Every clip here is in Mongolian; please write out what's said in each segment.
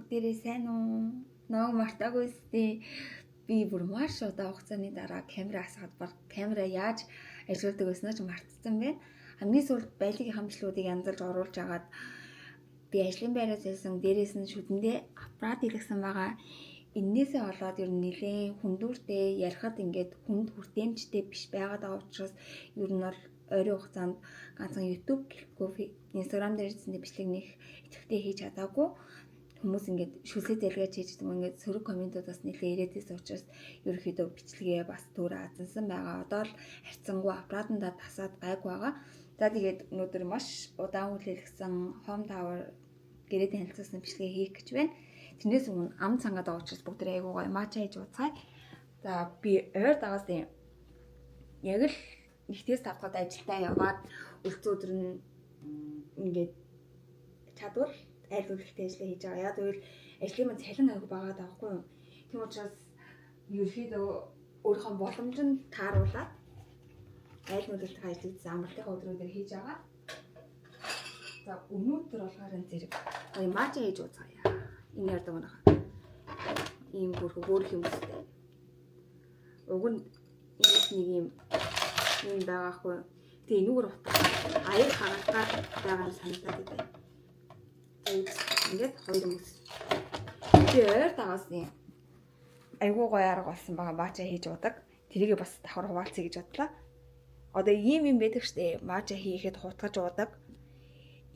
бүгдээрээ сайн уу? Ног мартаагүй сте. Би бүр маш удаан хугацааны дараа камера асгаад баг камера яаж ажилладаг гэснээр ч мартсан байна. Хамгийн сүүлд байлгийн хамтлагуудыг янзалж оруулж агаад би ажлын байраас хэлсэн дээрээс нь шүдэндээ аппарат илгэсэн байгаа. Эннээсээ болоод ер нь нэлээд хүндүүртэй ярихад ингээд хүнд хүртээмжтэй биш байгаад байгаа учраас ер нь бол ойрын хугацаанд ганцхан YouTube гэхгүй Instagram дээр зэндээ бичлэг нэх идэвхтэй хийж чадаагүй. Хүмүүс ингээд шүлсээ зэлгэж хийж ингээд сөрөг комментуудаас нэлээд ирээдээс учраас ерөөхдөө бичлэгээ бас түр азансан байгаа. Одоо л харьцангуй аппаратанда тасаад гайгүй байгаа. За тэгээд өнөөдөр маш удаан хүлээлгсэн Home Tower гэрээ танилцуулсан бичлэгээ хийх гэж байна. Тэрнээс өмнө ам цангаад байгаа учраас бүгд айгуу гоё мача хийж ууцгаая. За би ойр дагаас яг л нэгтээс тавхад ажилдаа яваад өлцөө өдөр нь ингээд чадвал айл үлэгтэй ажиллаа хийж байгаа. Яг тэгвэл ажлын маань цалин аяг байгаа даахгүй юу. Тийм учраас ерөөхдөө өөрийнхөө боломжинд тааруулаад айл үлэгтэй ажиллаж амралтынхаа өдрүүдээр хийж байгаа. За өнөөдөр болохоор энэ зэрэг гоё мача хийж ууцгаая. Энэ ярддаг байна. Ийм хөөрх юм үстэй. Уг нь нэг юм байгаа хгүй. Тэгээ энүүгээр утга аяг хагаалгаар байгаа нь санагдаад байна. Ингээд хоёр хүмүүс. Би ойр дагаас юм. Айгуу гоё арга болсон байгаа мача хийж уудаг. Тэрийг бас давхар хуваалцъя гэж бодлоо. Одоо ийм юм байдаг штэ. Мача хийхэд хутгаж уудаг.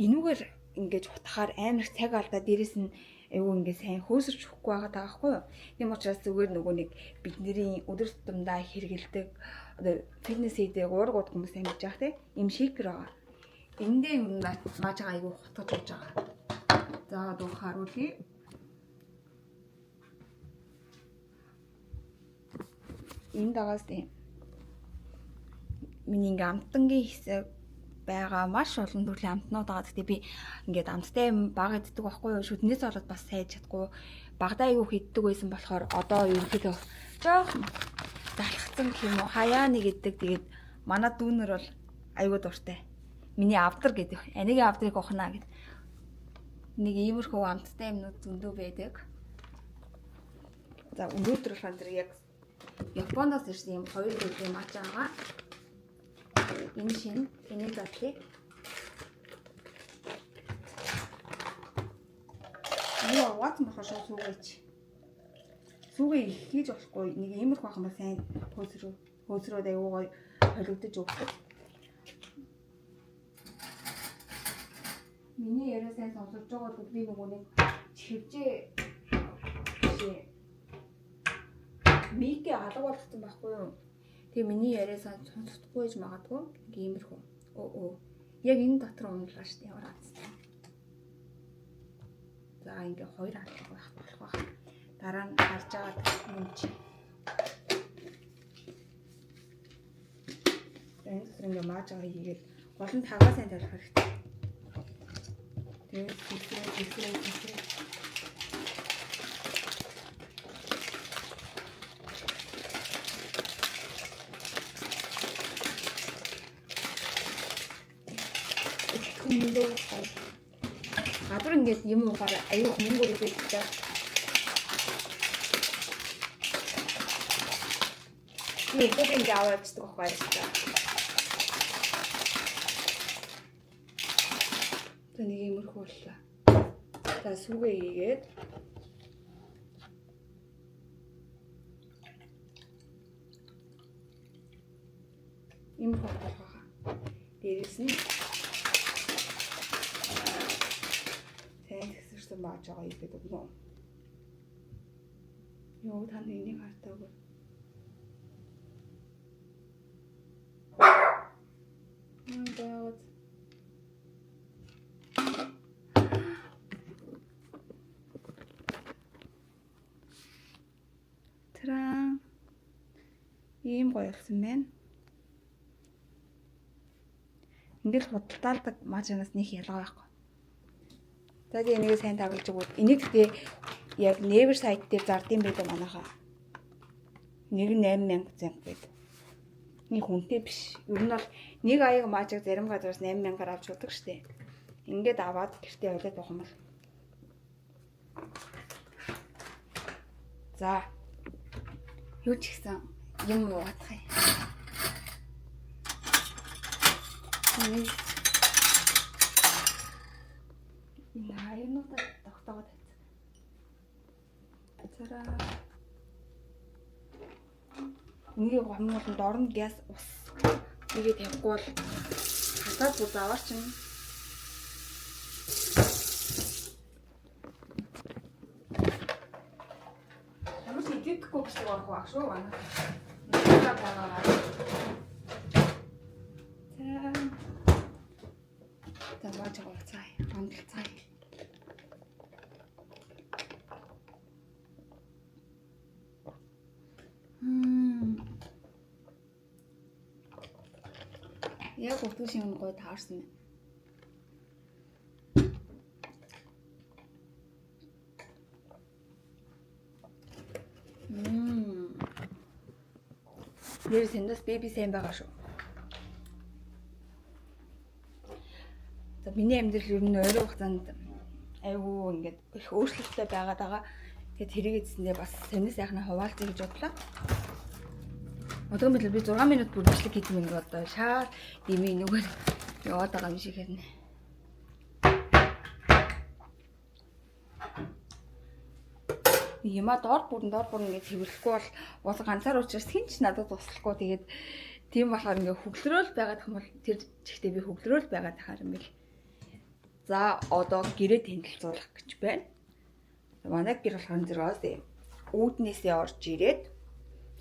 Энүүгээр ингэж хутгахаар амар цаг алдаа дээрэс нь айгуу ингэ сайн хөөсөрч өгөхгүй байгаа таахгүй юу. Тийм учраас зүгээр нөгөө нэг бидний өдөр тутамдаа хэрэгэлдэг одоо фитнес хийдэг уургууд хүмүүс амьж байгаа те. Им шейкер байгаа. Эндээ юм мачаа айгуу хутгаж ууж байгаа. За одоо харуулъя. Энэ дагаас тийм миний ингээм амтангийн хэсэг байгаа маш олон төрлийн амтнууд байгаа. Гэхдээ би ингээд амттай юм бага иддэг байхгүй юу. Шүднээс болоод бас сайж чадахгүй. Багадаа аягүй иддэг байсан болохоор одоо ерөнхийдөө жоохон залхацсан гэх юм уу. Хаяа нэг иддэг. Тэгээд манай дүүнер бол аягүй дуртай. Миний авдар гэдэг. Анигийн авдрыг ухнаа гэд. Нэг иймэрхүү амттай юмнууд зөндөө байдаг. За өнөөдөр болохоор тэр яг Японоос ирсэн юм хоёр төрлийн мача байгаа. Энэ шинэ энэ задлыг яа ватсан бахаш сүүгэж сүүгээ хийж болохгүй нэг иймэрхүү хамаа сайн хөөсрөө аягүй гоё холигдож өгдөг. Миний яриа сайн сонсож байгаа бол би нөгөө нэг чивжээ микээ алга болгосон байхгүй юу? Тэгээ миний яриа сайн сонсохгүй гэж магадгүй иймэрхүү. Яг энэ дотор унлаа шүү дээ. Ямар азтай. За ингээ хоёр алга байх болох байх. Дараа нь харж аваад юмч. Энэ дотор ингээ маажгаа хийгээд гол нь тагаа сайн тавих хэрэгтэй. Тэгээд хэлээ. Гадар ингээд юм уугаар аюу мөнгөөр өгдөг. Нэг ингээд аваачдаг байхгүй юу? Тэ нэг иймэрхүү боллоо. За сүгээ хийгээд иймэрхүү болгоо. Дээрээс нь мааж байгаа юм гэдэг нь. Юу тань энийг хартаагүй. Бод. Траа. Ийм гоё болсон байна. Ингээл худалдаалдаг маажнаас нэг ялгаа байхгүй. За тэгээ энийг сайн тагуулж өгвөл энийг тэгээ яг Naver сайт дээр зардсан байдаг манайхаа. Нэг 8000 зам гэдэг. Нэг хүнтэй биш. Ер нь бол нэг аяг маажиг зарим газраас 8000-аар авч уддаг штеп. Ингээд аваад гэртээ явуулаад байх юм бол. За. Юу ч гэсэн юм уугадах юм. Яануудад тогтоогод тавьсан. Цараа. Ингээ гомнууд орно газ ус. Нэгээ тавихгүй бол хатаад бүр заваар чинь. Ямар ч идэхгүй гэж орох баг шүү манай. За. Таваач гоо цай. Амтал цай. Яг утга шин гой таарсан байна. Нэр сэндээс беби сайн байгаа шүү. За миний амьдрал ер нь ойрын хугацаанд айгүй ингээд их өөрчлөлттэй байгаад байгаа. Тэгээд тэрийг эзэндээ бас сонир сайхна хуваалцъя гэж бодлоо. Одоо би 6 минут бүр бичлэг хийх юм одоо шаар дими нүгээр яваад байгаа юм шиг хэрнэ. Яма доор бүр ингээд хэвлэхгүй бол уус ганцаар учраас хинч надад туслахгүй тэгээд тийм болохоор ингээд хөглөрөөл байгаад юм бол тэр чихтэй би хөглөрөөл байгаад тахаар юм бэл. За одоо гэрээ тэнцэлцүүлэх гэж байна. Манай гэр болохоор зэрэгс үүднээсээ орж ирээд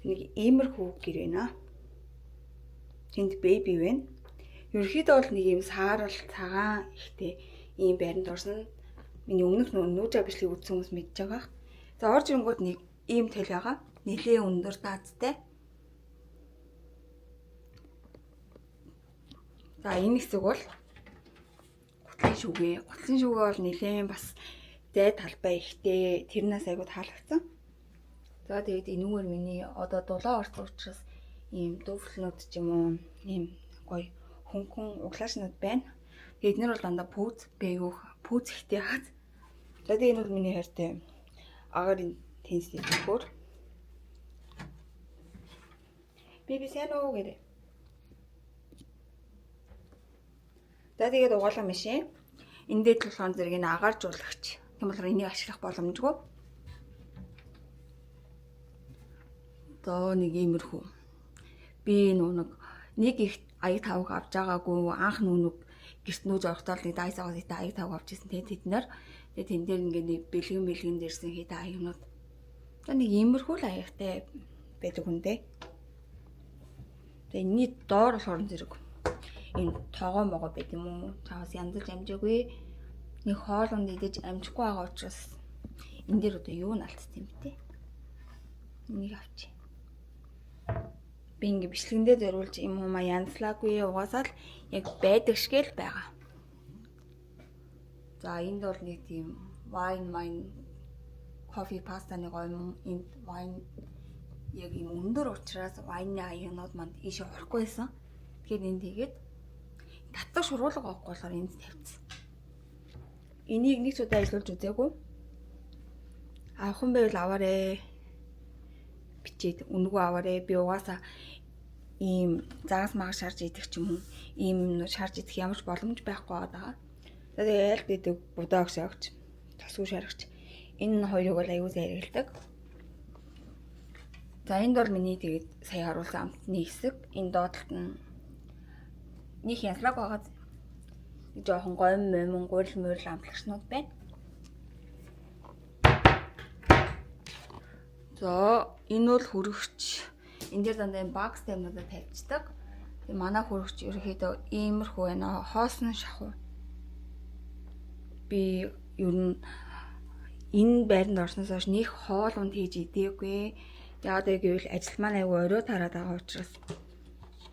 нэг иймэрхүү гэр байна. Тэнд беби байна. Ерөнхийдөө бол нэг юм саарал цагаан ихтэй ийм байранд орсон. Миний өмнөх нүүж бичлэг үзсэн хүмүүс мэдж байгаа. За орж ирэнгүүт нэг ийм тэл байгаа. Нилээ өндөр даацтай. За энэ хэсэг бол гутлын шүгэ. Гутлын шүгэ бол нилээн бас зай талбай ихтэй. Тэрнээс айгуу таалагдсан. За тэгээд энүүгээр миний одоо дулаан орсон учраас ийм дүүфлнүүд ч юм уу ийм гоё хөнгөн углаашнууд байна. Тэгээд эдгээр бол дандаа пүүз бээгүүх пүүз ихтэй хаад. За тэгээд энэ бол миний хайртай агарын тэнцлийн хөр. Биби сайн уу гэрээ. За тэгээд угаалга машин. Энд дээр болохоор зэрэг энэ агааржуулагч. Тийм болохоор энийг ашиглах боломжгүй. Тоо нэг иймэрхүү. Би нэг их аяг тавг авч байгаагүй анх нүг гэрт нүүж орохдоо нэг дайсагаас их аяг тавг авч ирсэн. Тэгээд тэд нар тэн дээр ингээд бэлгэн дээрсэн хит аягнууд. За нэг иймэрхүү л аягтай байдаг хүндээ. Тэгээд энэний доор болохоор зэрэг энэ тоогоо могоо байт юм уу? Чаас янзлж амжаагүй. Нэг хоолунд идэж амжихгүй байгаа учраас энэ дээр одоо юу наалтсан юм бэ? Энийг авчи. Би ингээ бичлэгэндээ зориулж юм уу янзлаагүй угаасаа л яг байдаг шиг л байгаа. За энд бол нэг тийм wine кофе пастаны гоё энд wine яг юм өндөр учраас wine-ны аягнууд манд ийшээ орохгүй байсан. Тэгэхээр энд тэгээд татдаг шуруулга авахгүй болохоор энд тавьчихсан. Энийг нэг ч удаа ажиллуулж үзээгүй. Авах юм байвал аваарэ. Бичээд үнгүү аваарэ. Би угаасаа ийм загас магас шарж идэх ч юм уу ийм шарж идэх ямар ч боломж байхгүй байгаа. За тэгээ аль гэдэг будаа өгч тасгүй шаргач. Энэ хоёрыг бол аюул зэрэгэлдэг. За энд бол миний тэгээд сая харуулсан амтны хэсэг. Энэ доотлолт нь нэг янзлаг байгаа. Жохон гойм гурил мөрл амтлагчнууд байна. За энэ бол хөрөгч. Энд дээр дандаа бакс таймнуудад тавьчихдаг. Тэгээ манай хөрөгч ерөөхдөө иймэрхүү байна. Хоосон шахуу. Би ер нь энэ байранд орсноос хойш нэг хоолунд хийж идээгүй. Яагаад гэвэл ажил маань аягүй орой тараад байгаа учраас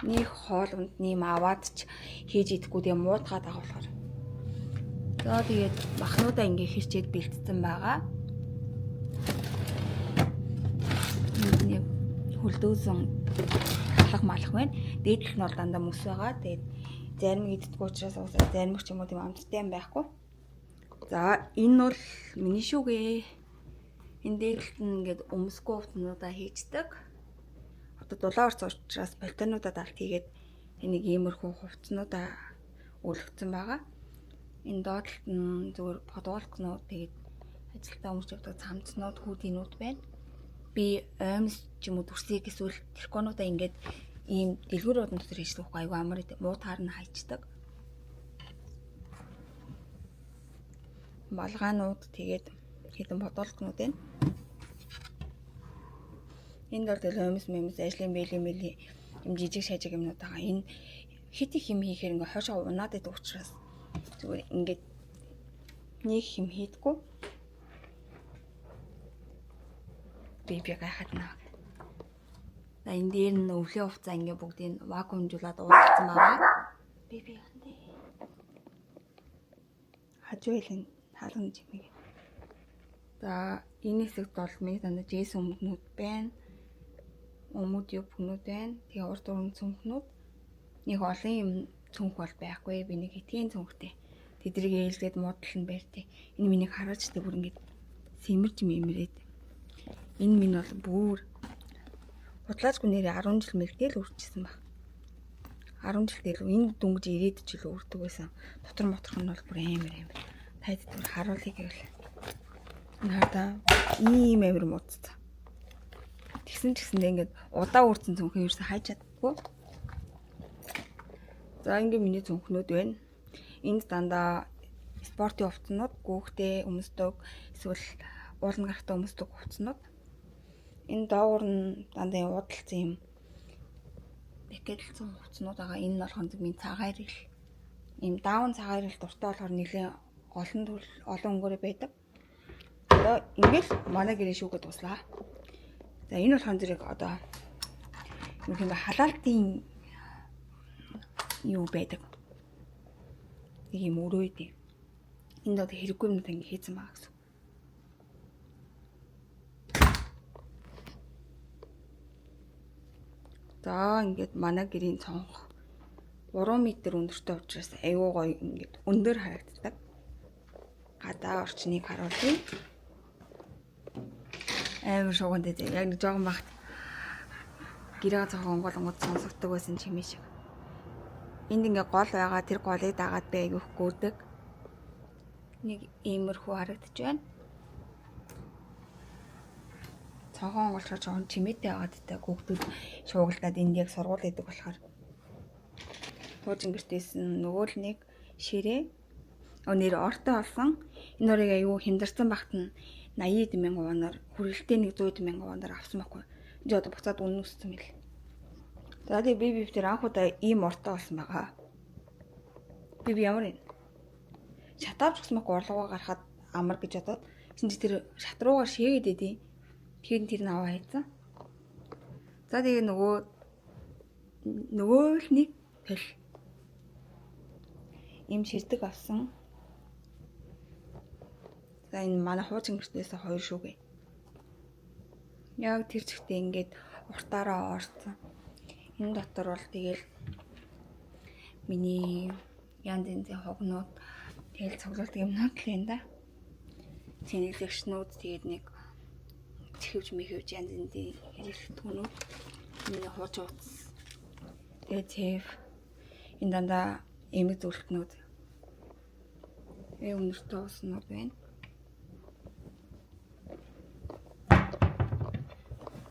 нэг хоолунд нэм аваад ч хийж идэхгүй тэгээ муутгаад байгаа болохоор. За тэгээд махнуудаа ингээ хэрчээд бэлдсэн байгаа. Нэг хөлдөөсөн алга малах байна. Дээдлэх нь бол дандаа мөс байгаа. Тэгээд зарим иддэггүй учраас зарим ч юм уу тийм амттай юм байхгүй. За энэ бол миний шүүгээ. энэ дээрэлт нь ингээд өмсгөө хувцснуудаа хийждэг. Одоо дулаан орц учраас полтонуудад алт хийгээд энийг иймэрхүү хувцснуудаа өргөцсөн байгаа. Энэ доотлолт нь зөвхөн подволкнууд тэгээд ажилтаа өмсч явдаг цамцнууд, хүүдийнүүд байна. Би оймс ч юм уу дүрсийг эсвэл тэрконуудаа ингээд ийм дэлгүүр одон дотор хийжлэх байхгүй аюу амар муутаар нь хайчдаг. Малгаанууд тэгээд хэдэн подволкнууд байна. Энд бол оймс мэмс ажлын бэлэн юм жижиг шажиг юмнууд байгаа. Энэ хит их юм хийхээр ингээ хойшоо унаад байдаг учраас зүгээр ингээд нэг юм хийдэггүй. Би гайхаад наа. За энэ дээр нь өвлийн хувцас ингээ бүгдийг вакуумжуулаад уудсан байгаа. Би хандаа. Хажуулийн хаалганы жимэг. За энэ хэсэгт бол миний дандаа Джейсон өмгнүүд байна. Өмүүд юмнууд байна. Тэгээ урд уран цүнхнүүд. Нэг олон юм цүнх бол байхгүй. Би нэг хитгэн цүнхтэй. Тэдрийг ээлжлээд модл нь байртай. Энэ миний хараач тэ бүр ингээд сэмэрч мэмрээд. Энэ минь бол бүр худлаачгүй нэрээ 10 жил мэрэгтэл үржижсэн баг. 10 жил дээр энэ дүнгиж 90 жил үрдэг байсан. Дотор моторх нь бол бүр амар. Тайд түр харуулъя гэвэл. Энэ хардаа ийм амар муудсан. Тэгсэн ч гэсэндээ ингээд удаа үрдсэн цүнхээ ерөөсө хайж чаддаггүй. За ингээд миний цүнхнүүд байна. Энд дандаа спортын хувцснууд, гүүхтэй өмсдөг, эсвэл уулна гарахтаа өмсдөг хувцснууд. Энэ доогуур нь дандаа уудалцсан юм. Бэкэдэлцэн хувцснууд байгаа. Энэ нь болохоор миний цагаан ирэл. Ийм даун цагаан ирэл дуртай болохоор нэлээд олон өнгөөрөө байдаг. Одоо ингээд манай гэрээ шүүгээд дуслаа. За энэ болохоор зэрэг одоо нэг юм халаалтын юу байдаг. Нэг юм өрөөд. Энд одоо хэрэггүй юмнууд ингэ хийцэн байгаа гэсэн. За ингээд манай гэрийн цонх 3 м өндөртэй учраас аюу гоё ингээд өндөр харагддаг. Гадаа орчныг харуулъя. Амар шуган дээ. Яг нэг жоохон багт гэрээ цонхон голонгод сонсогддог байсан чимээ шиг. Энд ингээ гол байгаа тэр голыг дагаад би аюух гүрдэг. Нэг иймэрхүү харагдаж байна. Цонхон болохоор жоохон чимээтэй байгаад та хүүхдүүд шуугалтад энд яг сургууль гэдэг болохоор. Туужин гэртээс нөгөө л нэг ширээ өнөр ортой болсон. Энэ орыг аюу хямдарсан багт нь 80,000 воноор хүрээлтээ нэг 100,000 воноор авсан байхгүй. Энд одоо буцаад үнэн өссөн мэл. За тэгээ би тэр анх удаа ийм ортой болсон байгаа. Би ямар юм? Шатаавч гэсмэхгүй орлогоо гарахад амар гэж бодоод чинь тэр шат руугаар шээгээд идэв. Тэгэхээр тэр нь аваа хайцсан. За тэгээ нөгөө л нэг тэл им ширдэг авсан. За энэ манай хуучин гэртээс 2 шүүгээ. Яг тэр чигтээ ингээд уртаараа орсон. Энэ дотор бол тэгэл миний янз янзын хогнууд тэгэл цуглуулдаг юмнууд л юм да. Цэнэглэгчнүүд тэгээд нэг чихвж мэхвж янз янзын хэрэгтгүүнүүд миний хууч утас. Тэгээд цэв энэ дандаа эмэг зүлтнүүд өнөртөө уснууд байна.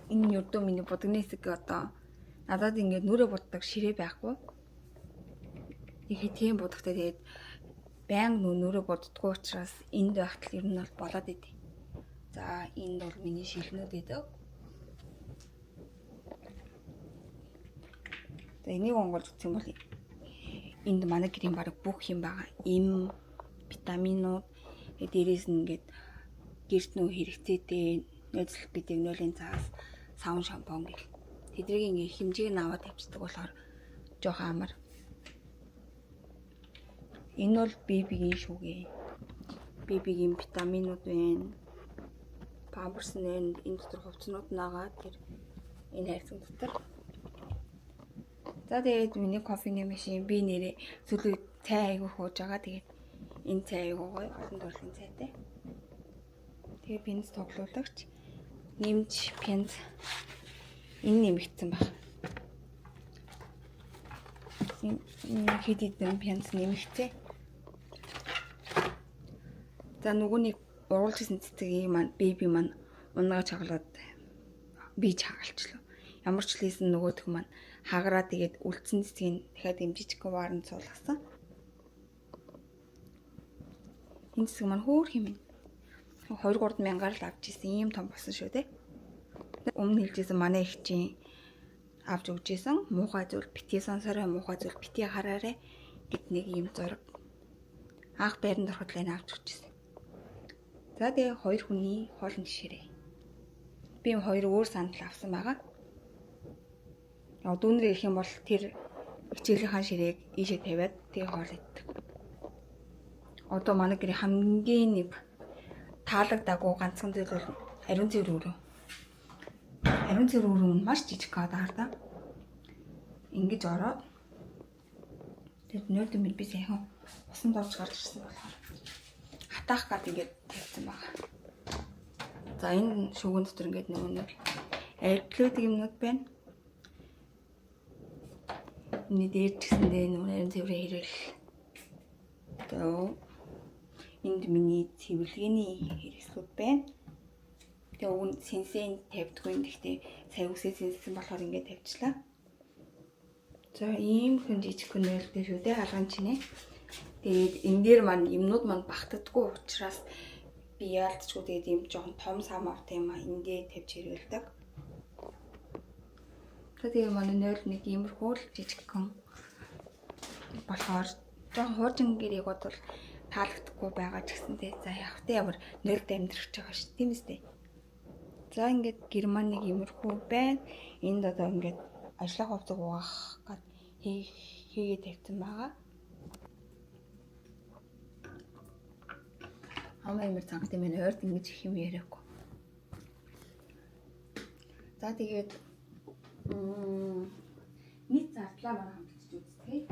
Энэ юрдөө миний будагны хэсэг одоо надад ингээд нүрэ буддаг ширээ байхгүй. Их тийм будагтай тэгээд байнга нүрэ буддаггүй учраас энд байхад ер нь бол болоод идэв. За энд бол миний шилнүүд идэв. За энийг онгоолж үзэх юм бол энд манай гэрийн баг бүх юм байгаа. Им, витаминууд, дээрээс нь ингээд гэрт нөө хэрэгцээтэй нөөцлөх битэгнүүлийн цаас, савн шампунь гэх. Тэдрийг ингээ хэмжээг нь аваад тавьчихдаг болохоор жоохон амар. Энэ бол бибигийн шүүгээ. Бибигийн витаминууд байна. Памперс нэн энэ дотор хувцснууд нагаа тэр энэ хайрцаг дотор. За тэгээд миний кофений машин би нэрээ сүүлийн цай айгуур хууж байгаа. Тэгээд энэ цай айгуу гоё олон төрлийн цайтай. Тэгээ пенс тоглуулагч нэмж пенс энэ нэмэгдсэн баг. Хэд хэдэн пенс нэмэгцээ. За нөгөөний ургуулжсэн цэцгийн маань беби маань унааж хагалаад би чагалчлаа. Ямар ч лээсэн нөгөөх маань хагараа тэгээд үлдсэн цэцгийг дахиад дэмжиж ваарн цуулгасан. Энэ цэцэг маань хөөх юм. 2-3 мянгаар л авч ирсэн ийм том болсон шүү дээ. Өмнө хэлжсэн манай их чинь авч өгчээсэн муухай зүйл битгий сонсороо муухай зүйл битгий хараарэ гэд нэг ийм зураг анх байранд ороход л авч өгчээсэн. За тэгээ 2 хүний хоолны жишээрээ. Би 2 өөр сандал авсан байгаа. Дүүнэр ирэх юм бол тэр хичээлийнхаа ширээг ийшээ тавиад тэгээ хоол иддэг. Одоо манай гэрийн хамгийн нэг таалагдаагүй ганцхан зүйл бол ариун цэвэр өрөө. Ариун цэвэр өрөө нь маш жижиг гадаар да. Ингэж ороод тэр нөлдөө би сайхан усан дорж гарч ирсэн болохоор хатаах гад ингэж тавьсан байгаа. За энэ шүүгэн дотор ингэж нэг арилгаадаг юмнууд байна. Эний дээр ч гэсэндээ нөгөө ариун цэврээ хэрэл. Тэгээ энд миний цэвэрлэгээний хэрэгслүүд байна. Тэгээ уг нь сенсэн тавьдгүй юм. Гэхдээ сая үсээ сенсэн болохоор ингэж тавьчлаа. За ийм хүн жижиг хүн нөлтэй шүү дээ алган чинээ. Тэгээд энэ дээр маань юмнууд маань багтдаггүй учраас би яалтчгүй тэгээд ийм жоохон том самар тийм а эндээ тавьж хэрэгэлдэг. Тэгээ манай нөл нэг иймэрхүү л жижиг хүн болохоор жоохон хуужин гэрийг бол таалагдахгүй байгаа ч гэсэнтэй за яг тэ ямар нөлд амьдрах гэж байгаа шүү тийм үстэй. За ингээд герман нэг иймэрхүү байна. Энд одоо ингээд ажлын хувцас угаах гад хийгээд тавьсан байгаа. Хамаа юмэр цанхт юм ойрд ингэж их юм яриаггүй. За тэгээд нийт зардлаа манай хамтдаж үзтгий.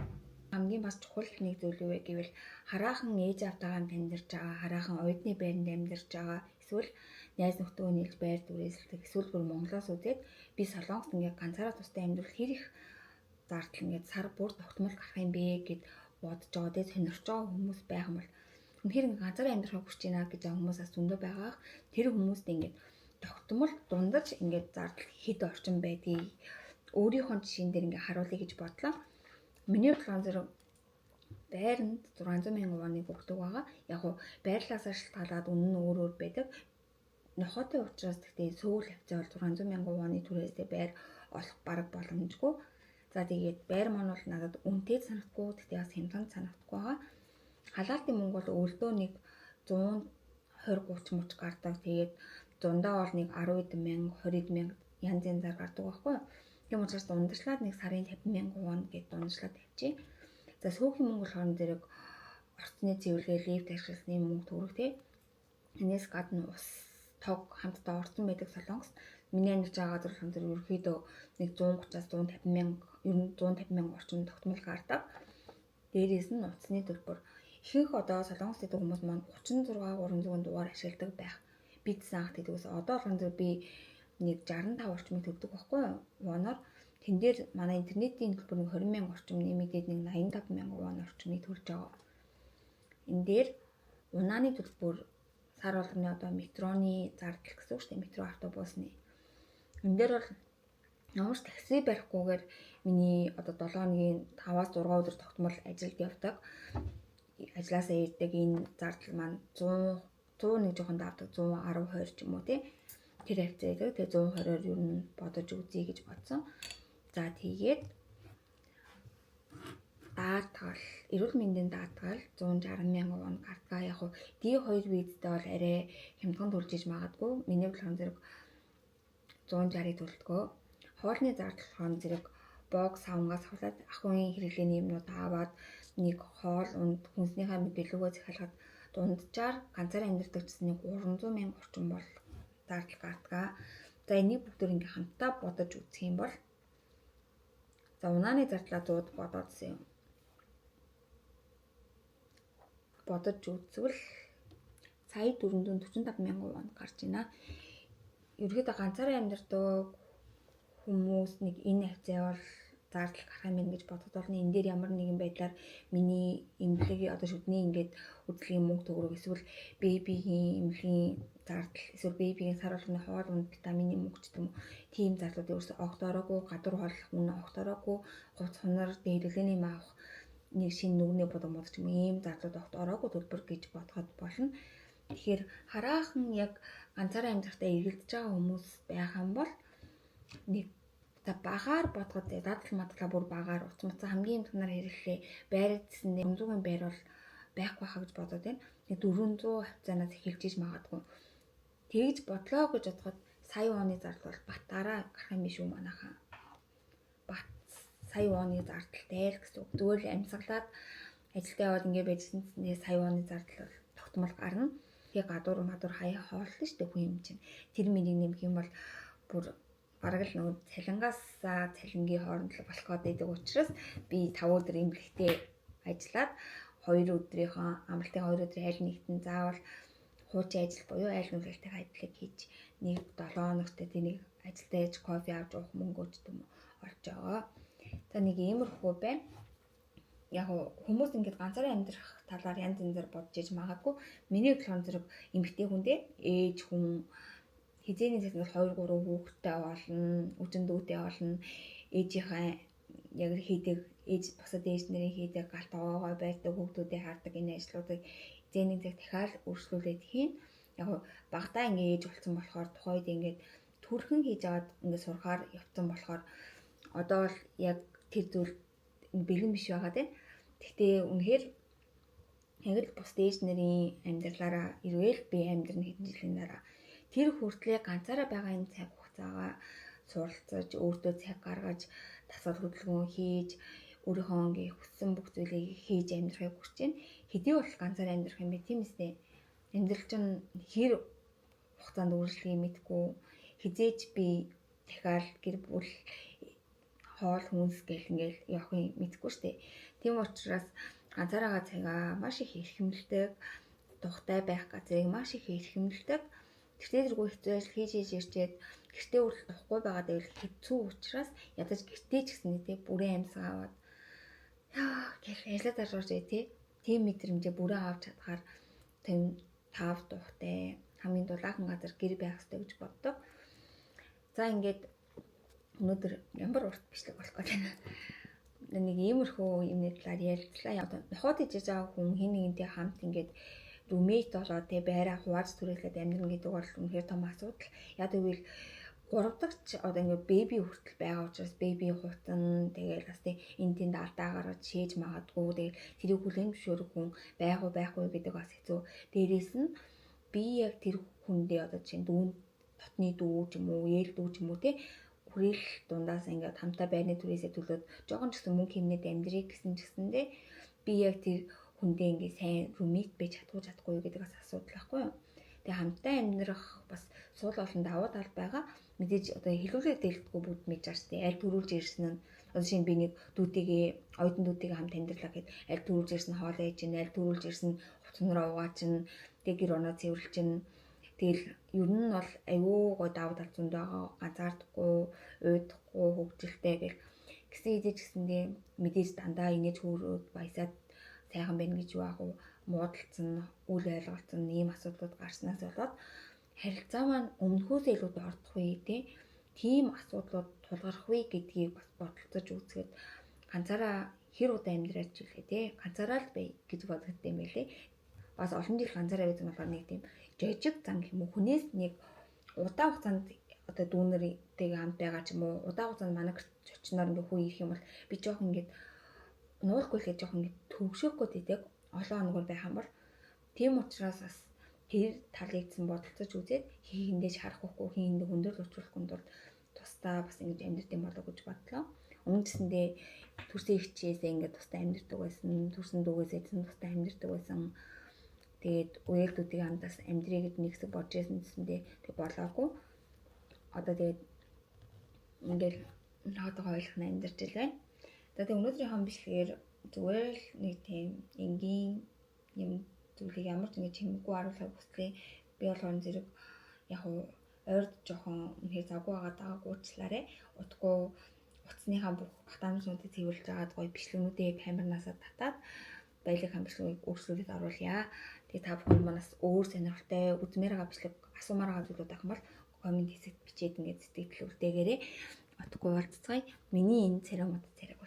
Хамгийн бас чухал нэг зүйл юу вэ гэвэл хараахан ээж автаагаан амьдарч байгаа, хараахан оюутны байранд амьдарч байгаа, эсвэл найз нөхдөд нийлж байр дүүрээсэлдэг, эсвэл бүр Монголоос үзээд би Солонгост ингээд ганцаараа тустай амьдрал хэр их зардал ингээд сар бүр тогтмол гарах юм бэ гэд бодож байгаа. Тэгээд сонирхож байгаа хүмүүс байх юм бол үнэхээр ингээд ганцаараа амьдрахыг хүсэж байна гэж байгаа хүмүүс бас зөндөө байгаа. Тэр хүмүүст ингээд тогтмол дундаж ингээд зардал хэд орчим байдгийг өөрийнхөө жишээн дээр ингээд харуулъя гэж бодлоо. Миний бодлоор зэрэг байранд 600,000 воныг өгдөг байгаа. Яг уу байрлалаас шалтгаалаад үнэ нь өөр өөр байдаг. Нохотой учраас гэхдээ сүүл хавцаа бол 600,000 вонны түрээсээ байр олох бараг боломжгүй. За тэгээд байр маань бол надад үнэтэй санагдахгүй, гэхдээ бас хямдхан санагдахгүй байгаа. Халаалтын мөнгө бол өрдөө нэг 120-30 мууч гардаг. Тэгээд дундаа бол нэг 10,000, 20,000 янз янзаар гардаг байхгүй юу? Тийм учраас дундажлаад нэг сарын 50,000 вон гэж дундажлаад тавьчих. За сүүхийн мөнгө болохоор зэрэг орцны цэвэрлэгээ, лифт ашигласны мөнгө төгрөг тий. Энэс гадна ус тог хамтдаа орсон байдаг Солонгос. Миний амьдарч байгаа газар болохоор зэрэг ерөөхдөө нэг 130-аас 150,000, ер нь 150,000 орчим тогтмол гардаг. Дээрээс нь утасны төлбөр ихэнх одоо Солонгос гэдэг хүмүүс маань 36,300 дугаар ашигладаг байх. Бидсэн анх тэдгээс одоо болохоор зэрэг би нэг 65 орчмыг төлдөг байхгүй юу? Воноор тэн дээр манай интернетийн төлбөр нэг 20,000 орчим нэмэгдээд нэг 85,000 вон орчмыг төлж байгаа. Энэ дээр унааны төлбөр сар болгоны одоо метроны зардал гэсэн үг шүү дээ. Метро автобусны. Энэ дээр бол ямар ч такси барихгүйгээр миний одоо 7 хоногийн 5-аас 6 өдөр тогтмол ажилд явдаг. Ажлаасаа ирдэг энэ зардал маань 100 нэг жоохон давдаг 110 20 ч юм уу тий. Тэр хавцаа байдаг. Тэгээ 120-оор ер нь бодож үзье гэж бодсон. За тэгээд даатгал, эрүүл мэндийн даатгал 160,000 вон гардаг. Яг уу D2 визтэй бол арай хямдхан төлж иж магадгүй. Миний бодлоор зэрэг 160-ыг төлдгөө. Хоолны зардал болохоор зэрэг бог савнгаас хавлаад ахуйн хэрэглээний юмнууд аваад нэг хоол унд хүнснийхээ мэдээлэлгөө захиалгаад дунджаар ганцаараа амьдардаг гэсэн нэг 300,000 орчим бол зардал гардаг. За энийг бүгдээр ингээ хамтдаа бодож үзэх юм бол за унааны зардлаа 100-д бодоодсэн юм. Бодож үзвэл сая 445,000 онд гарч байна. Ерөнхийдөө ганцаараа амьдардаг хүмүүс нэг энэ хавцаа бол зардал гарах юм гэж бодоход болно. Энэ дээр ямар нэгэн байдлаар миний эмнэлэг одоо шүдний ингээд үзлэгийн мөнгө төгрөг эсвэл бэбигийн эмнэлгийн зардал эсвэл бэбигийн сар болгоны хоол унд витамины мөнгө ч юм уу тийм зардлууд ерөөсөй огт ороогүй, гадуур хооллох үнэ огт ороогүй, хувц хунар дээрлэлийн юм авах нэг шинэ нүгний бодог мод ч юм уу ийм зардлууд огт ороогүй төлбөр гэж бодоход болно. Тэгэхээр хараахан яг ганцаараа амьдрахтаа эргэлдэж байгаа хүмүүс байх юм бол нэг багаар бодоход дадал мадлаа бүр багаар уцмацаа хамгийн өндөр хэрэглээ байрагдсэндээ 100-ын байр бол байхгүй хаа гэж бодоод байна. Нэг 400 хавцаанаас эхэлж иж магадгүй. Тэгж бодлоо гэж бодоход сая оны зардал бол батаараа гарах юм биш үү манайхаа. Бат сая оны зардалтай л гэсэн үг. Зүгээр л амьсгалаад ажилдаа яваад ингэ байжсэнээ сая оны зардал бол тогтмол гарна. Тэгээ гадуур хаяа хооллоо шүү дээ хүн юм чинь. Тэр миний нэмэх юм бол бүр бараг л нөгөө цалингаас цалингийн хооронд л болох гэдэг учраас би 5 өдөр эмнэлэгтээ ажиллаад 2 өдрийнхөө амралтын 2 өдрийн аль нэгтэн заавал хуучин ажил буюу аль нүгэлтэй ажиллаг хийж нэг 7 хоногт тэнийг ажилдаа ээж кофе авч уух мөнгө өгч юм олж байгаа. За нэг иймэрхүү байна. Яг хүмүүс ингэж ганцаараа амьдрах талаар янз янзаар бодож иж магадгүй. Миний болохоор зэрэг эмэгтэй хүндээ ээж хүн хизээний цэцнэл 2 3 хүүхэдтэй болно, үжин дүүтэй болно. Ээжийнхээ яг хийдэг ээж бусад ээж нарын хийдэг галт овоогоо байрдаг хүүхдүүдээ хардаг энэ ажлуудыг зээний цаг дахиад үргэлжлүүлээд хийн. Яг багтаа ингэ ээж болсон болохоор тухайд ингэ түрхэн хийж аваад ингэ сурахаар явцсан болохоор одоо бол яг тэр зүйл бэлэн биш байгаа тийм. Гэхдээ үнэхээр яг л бусад ээж нарын амьдралаараа ирвэл би амьдрын хэдэн жилийн дараа тэр хүртлээр ганцаараа байгаа энэ цаг хугацаагаа суралцаж, өөртөө цаг гаргаж, дасгал хөдөлгөөн хийж, өөрийнхөө ингээ хүссэн бүх зүйлийг хийж амьдрахыг хүсэж байна. Хэдий бол ганцаараа амьдрах юм бэ тийм үстэй. Амьдрал чинь хэр хугацаанд үргэлжлэхийг мэдгүй. Хизээж би дахиад гэр бүл хоол хүнс гэх ингээл явахыг мэдгүй штэ. Тийм учраас ганцаараа цагаа маш их эрхэмлдэг, тухтай байх газрыг маш их эрхэмлдэг. Гэртээ зэргүй хэцүү ажил хийж ирчээд гэртээ хүртэл тухгүй байгаад байвал хэцүү учраас ядаж гэртээ ч гэсэн тий бүрэн амьсгаа аваад гэх ажиллаад гарч тий тийм мэдрэмжээ бүрэн авч чадхаар тэм тав тухтай хамгийн дулаахан газар гэр байх хэрэгтэй гэж боддог. За ингээд өнөөдөр ямар урт бичлэг болох гэж байна. Нэг иймэрхүү юмны талаар ярилцлаа. Ноход ижиж байгаа хүн хин нэгэнтэй хамт ингээд румейт болоод тэ байраа хувааж түрээхлээд амьдрна гэдэг бол үнэхээр том асуудал. Яг гэвэл 3 дахь одоо ингээд беби хүртэл байгаа учраас беби хутан тэгээд бас тэ энэ тэнд алдаа гаргаж шээж магадгүй тэгээд тэрийг хүлээн зөвшөөрөх хүн байхгүй гэдэг бас хэцүү. Дээрээс нь би яг тэр хүндээ одоо чинь дүүн дотны дүү ч юм уу, ээл дүү ч юм уу тэ хүрээлэл дундаас ингээд хамтаа байрны түрээсээ төлөөд жоохон ч гэсэн мөнгө хэмнээд амьдрыг гэсэн ч гэсэндээ би яг тэр хүндээ ингээд сайн румейт байж чадахгүй гэдэг бас асуудал байхгүй юу. Тэгээ хамтаа амьдрах бас суул олон давуу тал байгаа. Мэдээж одоо хэлүүлээд дэлгэдэггүй бүгд мэдж байгаа шүү дээ. Аль төрүүлж ирсэн нь одоо шинэ би нэг дүүтэйгээ оюутан дүүтэйгээ хамт амьдралаа гэхэд аль төрүүлж ирсэн хоол ээж чинь, аль төрүүлж ирсэн хувцснороо угаа чинь, тэгээ гэр оноо цэвэрлж чинь. Тэгэл ер нь бол аюу гой давуу тал зөнд байгаа. Ганцаардахгүй, уйдахгүй, хөвгөлтэй гэх гэсэн идэж гэсэндээ мэдээж дандаа инээж хөөрөөд баясаад сайхан байна гэж юу аах уу муудалцсан, үл ойлголцсон ийм асуудлууд гарснаас болоод харилцаа маань өмнөхөөс илүү ордох үе тийм асуудлууд тулгарх үе гэдгийг бас бодолцож үзэхэд ганцаараа хэр удаа амьдраад жилээ ганцаараа л бай гэж бодогдсон юм байлээ. Бас олон жил ганцаараа байсан болохоор нэг тийм жижиг зам гэх юм уу хүнээс нэг удаан хугацаанд одоо дүүнэртэйгээ хамт байгаа ч юм уу удаан хугацаанд манай очноор ингээ хүү ирэх юм бол би жоохон ингээд нуулгүй л гэж жоохон ингэ төвшөөхгүй гэдэг олон хоногор байх юм бол тийм учраас бас тэр талыгдсан бодолцож үзээд хийхэндээ харахгүй хийхэндээ хүндэл учруулахгүй тул тусдаа бас ингэж амьдрэх юм болов гэж бодлоо. Өмнөсөндөө төрсөн ихчээсээ ингэ тусдаа амьдрдаг байсан, төрсөн дүүгээсээ тусдаа амьдрдаг байсан. Тэгээд үеэлдүүдийн хамтаас амьдрий гэж нэг хэсэг бодож байсан гэсэндээ тэг болоогүй. Одоо тэгээд ингээл наадаа ойлгох нь амьдарч л байна. За тэг өнөөдрийн хон бичлэгээр зүгээр л нэг тийм энгийн юм зүйлийг ямар ч ингэ чимэггүй харуулахыг хүслээ. Би болохоор зэрэг яг ойрд жоохон үнээр завгүй байгаа уучлаарай. Утгагүй утасныхаа бүх батамжнуудыг цэвэрлж агаад гоё бичлэгнүүдээ камернаасаа татаад баялаг хамбичлыг өөрчлөлтөд оруулъя. Тэгээ та бүхэн манаас өөр сонирхолтой үзмээр байгаа бичлэг асуумаар байгаа зүйлүүд байх юм бол комент хэсэгт бичээд ингээд сэтгэл хөдлөлтэйгээрээ утгагүй уулзцгаая. Миний энэ церемонид царайг